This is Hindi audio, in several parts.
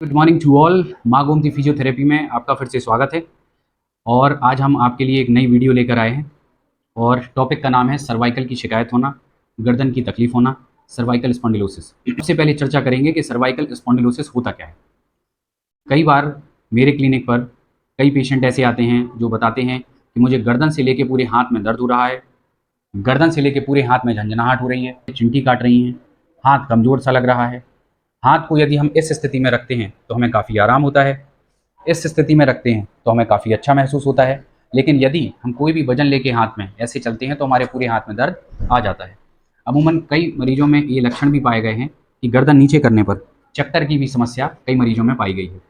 Good morning to all. माँ गोमती फिजियोथेरेपी में आपका फिर से स्वागत है। और आज हम आपके लिए एक नई वीडियो लेकर आए हैं और टॉपिक का नाम है सर्वाइकल की शिकायत होना, गर्दन की तकलीफ होना, सर्वाइकल स्पॉन्डिलोसिस। सबसे पहले चर्चा करेंगे कि सर्वाइकल स्पॉन्डिलोसिस होता क्या है। कई बार मेरे क्लिनिक पर कई पेशेंट ऐसे आते हैं जो बताते हैं कि मुझे गर्दन से लेके पूरे हाथ में दर्द हो रहा है, गर्दन से लेके पूरे हाथ में झंझनाहट हो रही है, चिंटी काट रही हैं, हाथ कमज़ोर सा लग रहा है। हाथ को यदि हम इस स्थिति में रखते हैं तो हमें काफ़ी आराम होता है, इस स्थिति में रखते हैं तो हमें काफ़ी अच्छा महसूस होता है। लेकिन यदि हम कोई भी वजन लेके हाथ में ऐसे चलते हैं तो हमारे पूरे हाथ में दर्द आ जाता है। अमूमन कई मरीजों में ये लक्षण भी पाए गए हैं कि गर्दन नीचे करने पर चक्कर की भी समस्या कई मरीजों में पाई गई है।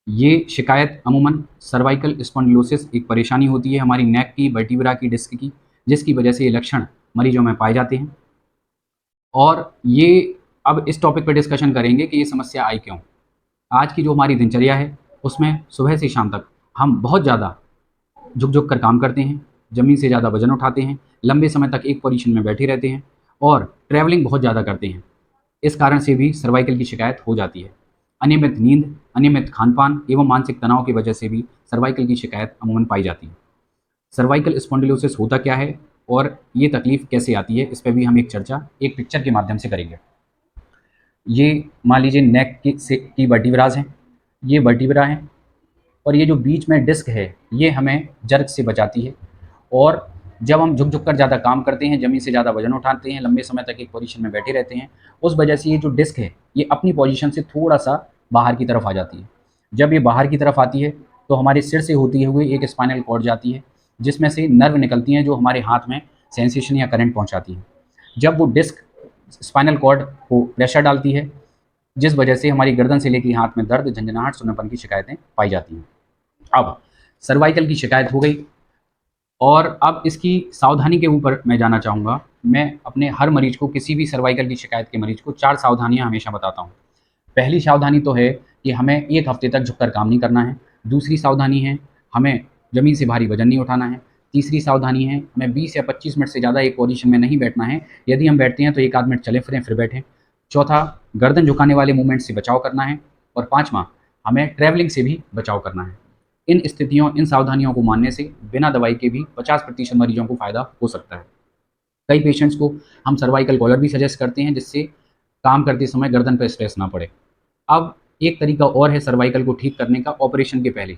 ये शिकायत अमूमन सर्वाइकल स्पॉन्डिलोसिस एक परेशानी होती है हमारी नेक की, वर्टिब्रा की, डिस्क की, जिसकी वजह से ये लक्षण मरीजों में पाए जाते हैं। और ये अब इस टॉपिक पे डिस्कशन करेंगे कि ये समस्या आई क्यों। आज की जो हमारी दिनचर्या है उसमें सुबह से शाम तक हम बहुत ज़्यादा झुक-झुक कर काम करते हैं, ज़मीन से ज़्यादा वज़न उठाते हैं, लंबे समय तक एक पोजीशन में बैठे रहते हैं और ट्रैवलिंग बहुत ज़्यादा करते हैं। इस कारण से भी सर्वाइकल की शिकायत हो जाती है। अनियमित नींद, अनियमित खान-पान एवं मानसिक तनाव की वजह से भी सर्वाइकल की शिकायत अमूमन पाई जाती है। सर्वाइकल स्पॉन्डिलोसिस होता क्या है और ये तकलीफ़ कैसे आती है, इस पे भी हम एक चर्चा एक पिक्चर के माध्यम से करेंगे। ये मान लीजिए नेक की वर्टिब्राज़ हैं, ये वर्टिब्रा हैं और ये जो बीच में डिस्क है, ये हमें जर्क से बचाती है। और जब हम झुक-झुक कर ज़्यादा काम करते हैं, ज़मीन से ज़्यादा वज़न उठाते हैं, लंबे समय तक एक पोज़ीशन में बैठे रहते हैं, उस वजह से ये जो डिस्क है, ये अपनी पोज़ीशन से थोड़ा-सा बाहर की तरफ आ जाती है। जब ये बाहर की तरफ आती है, तो हमारे सिर से होती हुई एक स्पाइनल कॉर्ड जाती है, जिसमें से नर्व निकलती हैं, जो हमारे हाथ में सेंसेशन या करंट पहुँचाती हैं। जब वो डिस्क स्पाइनल कॉर्ड को प्रेशर डालती है, जिस वजह से हमारी गर्दन से लेके हाथ में दर्द, झंझनाहट, सून्नापन की शिकायतें पाई जाती हैं। अब सर्वाइकल की शिकायत हो गई और अब इसकी सावधानी के ऊपर मैं जाना चाहूँगा। मैं अपने हर मरीज़ को, किसी भी सर्वाइकल की शिकायत के मरीज़ को 4 सावधानियाँ हमेशा बताता हूँ। पहली सावधानी तो है कि हमें 1 हफ़्ते तक झुककर काम नहीं करना है। दूसरी सावधानी है, हमें ज़मीन से भारी वज़न नहीं उठाना है। तीसरी सावधानी है, हमें 20 या 25 मिनट से ज़्यादा एक पोज़ीशन में नहीं बैठना है। यदि हम बैठते हैं तो 1 आध मिनट चलें-फिरें फिर बैठें। चौथा, गर्दन झुकाने वाले मूवमेंट से बचाव करना है और 5वाँ, हमें ट्रैवलिंग से भी बचाव करना है। इन स्थितियों, इन सावधानियों को मानने से बिना दवाई के भी 50% मरीजों को फ़ायदा हो सकता है। कई पेशेंट्स को हम सर्वाइकल कॉलर भी सजेस्ट करते हैं, जिससे काम करते समय गर्दन पे स्ट्रेस ना पड़े। अब एक तरीका और है सर्वाइकल को ठीक करने का, ऑपरेशन के पहले।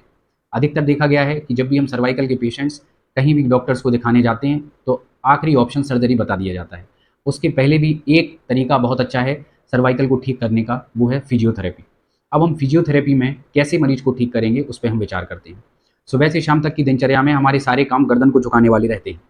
अधिकतर देखा गया है कि जब भी हम सर्वाइकल के पेशेंट्स कहीं भी डॉक्टर्स को दिखाने जाते हैं, तो आखिरी ऑप्शन सर्जरी बता दिया जाता है। उसके पहले भी एक तरीका बहुत अच्छा है सर्वाइकल को ठीक करने का, वो है फिजियोथेरेपी। अब हम फिजियोथेरेपी में कैसे मरीज को ठीक करेंगे, उस पे हम विचार करते हैं। सुबह से शाम तक की दिनचर्या में हमारे सारे काम गर्दन को झुकाने वाले रहते हैं।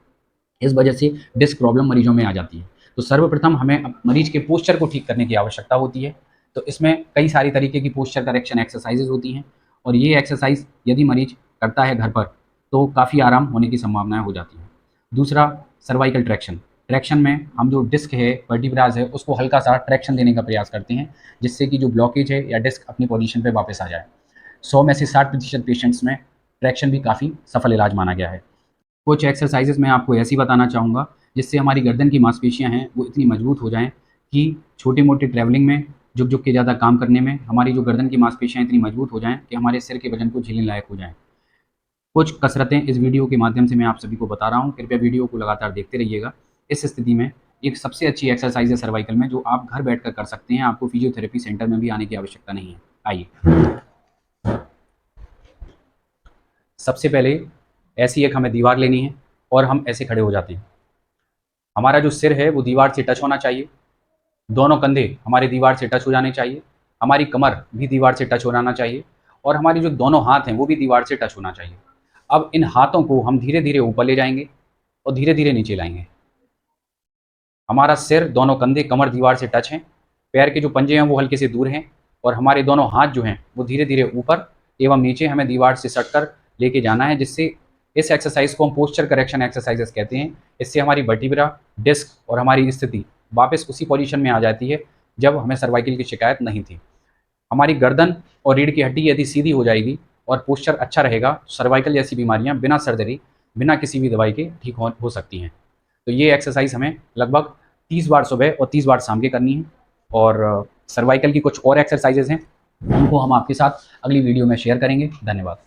इस वजह से डिस्क प्रॉब्लम मरीजों में आ जाती है। तो सर्वप्रथम हमें मरीज के पोस्चर को ठीक करने की आवश्यकता होती है। तो इसमें कई सारी तरीके की पोस्चर करेक्शन एक्सरसाइजेज़ होती हैं और ये एक्सरसाइज़ यदि मरीज करता है घर पर, तो काफ़ी आराम होने की संभावनाएँ हो जाती हैं। दूसरा, सर्वाइकल ट्रैक्शन। ट्रैक्शन में हम जो डिस्क है, वर्टिब्राज़ है, उसको हल्का-सा ट्रैक्शन देने का प्रयास करते हैं, जिससे कि जो ब्लॉकेज है या डिस्क अपनी पोज़ीशन पे वापस आ जाए। 100 में से 60% पेशेंट्स में ट्रैक्शन भी काफ़ी सफल इलाज माना गया है। कुछ एक्सरसाइज़ेज़ मैं आपको ऐसी बताना चाहूँगा, जिससे हमारी गर्दन की मांसपेशियाँ हैं, वो इतनी मजबूत हो जाएँ कि छोटे-मोटे ट्रैवलिंग में, झुक-झुक के ज़्यादा काम करने में हमारी जो गर्दन की मांसपेशियाँ इतनी मजबूत हो जाएँ कि हमारे सिर के वज़न को झेलने लायक हो जाएँ। कुछ कसरतें इस वीडियो के माध्यम से मैं आप सभी को बता रहा हूँ, कृपया वीडियो को लगातार देखते रहिएगा। इस स्थिति में एक सबसे अच्छी एक्सरसाइज़ है सर्वाइकल में, जो आप घर बैठकर कर सकते हैं, आपको फिजियोथेरेपी सेंटर में भी आने की आवश्यकता नहीं है। आइए, सबसे पहले ऐसी एक हमें दीवार लेनी है और हम ऐसे खड़े हो जाते हैं। हमारा जो सिर है वो दीवार से टच होना चाहिए, दोनों कंधे हमारे दीवार से टच हो जाने चाहिए, हमारी कमर भी दीवार से टच हो जाना चाहिए और हमारे जो दोनों हाथ हैं वो भी दीवार से टच होना चाहिए। अब इन हाथों को हम धीरे-धीरे ऊपर ले जाएँगे और धीरे-धीरे नीचे लाएँगे। हमारा सिर, दोनों कंधे, कमर दीवार से टच हैं, पैर के जो पंजे हैं वो हल्के से दूर हैं और हमारे दोनों हाथ जो हैं वो धीरे-धीरे ऊपर एवं नीचे हमें दीवार से सटकर लेके जाना है, जिससे इस एक्सरसाइज़ को हम पोस्चर करेक्शन एक्सरसाइज़ेज़ कहते हैं। इससे हमारी वर्टिब्रा, डिस्क और हमारी स्थिति वापस उसी पोज़ीशन में आ जाती है, जब हमें सर्वाइकल की शिकायत नहीं थी। हमारी गर्दन और रीढ़ की हड्डी यदि सीधी हो जाएगी और पोस्चर अच्छा रहेगा, तो सर्वाइकल जैसी बीमारियाँ बिना सर्जरी, बिना किसी भी दवाई के ठीक हो सकती हैं। तो ये एक्सरसाइज़ हमें लगभग 30 बार सुबह और 30 बार शाम के करनी है। और सर्वाइकल की कुछ और एक्सरसाइजेज़ हैं, उनको हम आपके साथ अगली वीडियो में शेयर करेंगे। धन्यवाद।